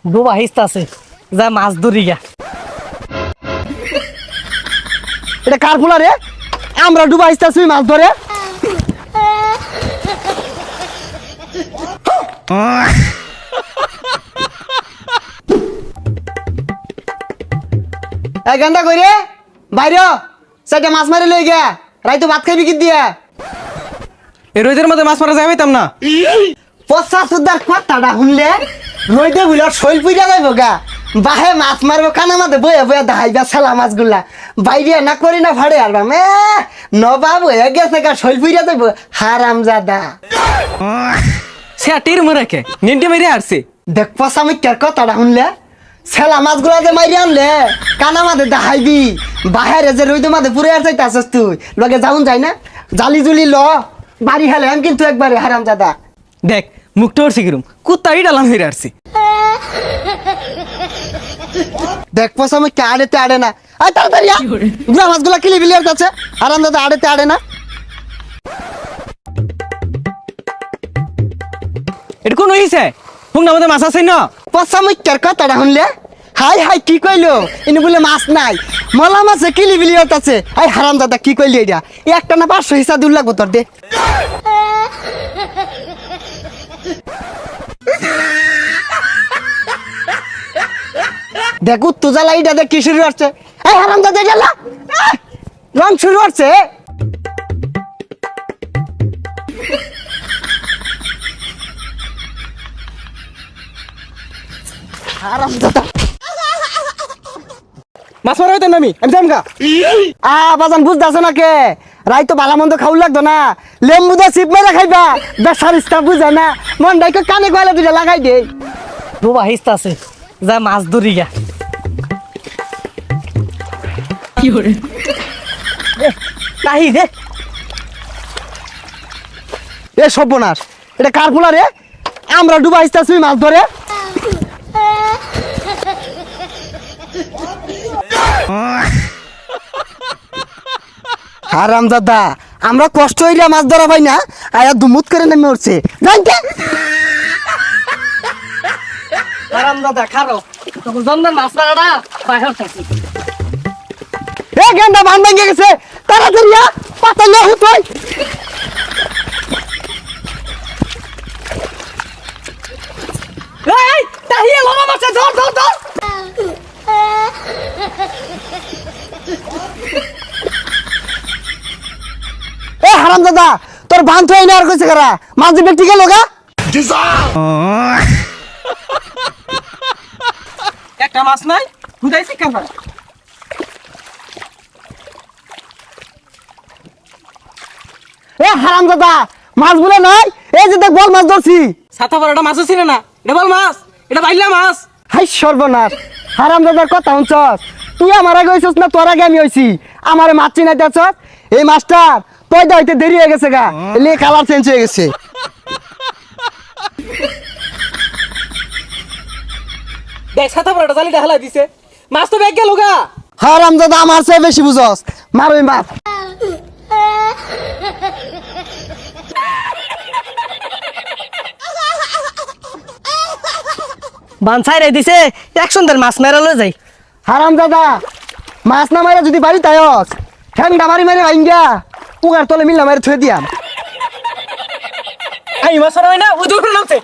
ডোবা হিস্তা আছে যা মাছ ধরি গা। এটা কার পোলা রে? আমরা ডুবা আসতেছি মাছ ধরে। এই গান্ডা কই রে? বাইরে সেটা মাছ মারি লই গিয়া রাইতো ভাত খাইবি কি দিয়া? এই রোদের মধ্যে মাছ মারা যাইতাম না। পচা সুদার কথাটা শুনলে রইদে বুঝল শৈল পুইরা যাইব গা। বাহে মাছ মারবো কানা মাঝে বয়ে বয়ে দাহাইবা ছেলা মাছগুলা বাইরে না করি না ভাড়ে আরবা মে নবাব হয়ে গেছে গা শৈল পুইরা যাইব হারাম জাদা। সে তীর মরে কে নিন্টে মেরে আসছে। দেখ পচা মিথ্যার কথাটা শুনলে ছেলা মাছগুলা যে মাইরে আনলে কানা মাঝে দাহাইবি বাহেরে যে রইদে মাঝে পুরে আর যাইতে আসছ তুই লগে যাউন যাই না জালি জুলি ল বাড়ি হেলেন কিন্তু একবারে হারাম জাদা। দেখ মুখটা উঠছে কিরম কুত্তাই ডালাম হয়ে আসছে। দেখ পয়সা আমি কে আড়েতে আড়ে না আয় তাড়াতাড়ি গুলা মাছগুলা কিলি বিলিয়ার কাছে আরাম দাদা আড়েতে আড়ে না। এটা কোন হইছে হুং না মধ্যে মাছ আছে না। পয়সা আমি কের কথাটা শুনলে হাই হাই কি কইলো ইনি বলে মাছ নাই মলা মাছে কিলি বিলিয়ার কাছে আই হারাম দাদা কি কইলি এটা একটা না 500 হিসাব দূর লাগবো তোর দে। দেখ তো জ্বালা এটা দেখ কি শুরু হচ্ছে এই হারাম দাদা জ্বালা রং শুরু হচ্ছে। হারাম দাদা মাছ মারা হইতাম না আমি যাম গা। বাজান বুঝতেছ না কে রাই তো ভালো মন্দ খাওয়া লাগতো না লেম্বু দা চিপ মেরে খাইবা বেসার ইস্তা বুঝে না মন ডাইকে কানে গয়লা দুটা লাগাই দে। ডোবা হিস্তা আছে যা মাছ ধরি গা। নাহি দে এ সর্বনাশ এটা কার পোলা রে? আমরা ডুবা আসতেছি মাছ ধরে। হারাম দাদা আমরা কষ্ট হইলে মাছ ধরা পাই না আয়া দুমুত করে নেমে উঠছে জানতে। আরাম দাদা খারো তখন জন্মের মাছ মারাটা বাইরে থাকি। এ গেন্দা বান ভেঙে গেছে তাড়াতাড়ি পাতা লে হুতই। এই তাহিয়ে লমা মাছ ধর ধর ধর। এ হারাম দাদা তোর বান তো এনে আর কইছে কারা মাছ দিবে ঠিক লগা। একটা মাছ নাই হুদাইছি কেন? এ হারাম দাদা মাছ বলে নাই এই যে দেখ বল মাছ ধরছি। ছাতা পড়াটা মাছও ছিল না। এটা বল মাছ এটা বাইলা মাছ। হাই সর্বনাশ হারাম দাদার কথা শুনছস তুই আমার আগে হইছস না তোর আগে আমি হইছি আমারে মাছ চিনাইতেছস এই মাছটার পয়দা হইতে দেরি হয়ে গেছে গা এলে কালার চেঞ্জ হয়ে গেছে। দেখ ছাতা পড়াটা জালি ঢালা দিছে মাছ তো ব্যাগ গেল গা। হারাম দাদা আমার চেয়ে বেশি বুঝস মার ওই মাছ। বান ছাইরে দিছে একসন্দের মাছ মেরালো যাই। হারাম দাদা মাছ না মারে যদি বাড়ি তাইস ঠ্যাংটা মারি মারি ভাইঙ্গা পুগার তলে মিল্লা মারি থুয়ে দিয়াম। এই মাছ মারা হয় না ওই দূর নামছে।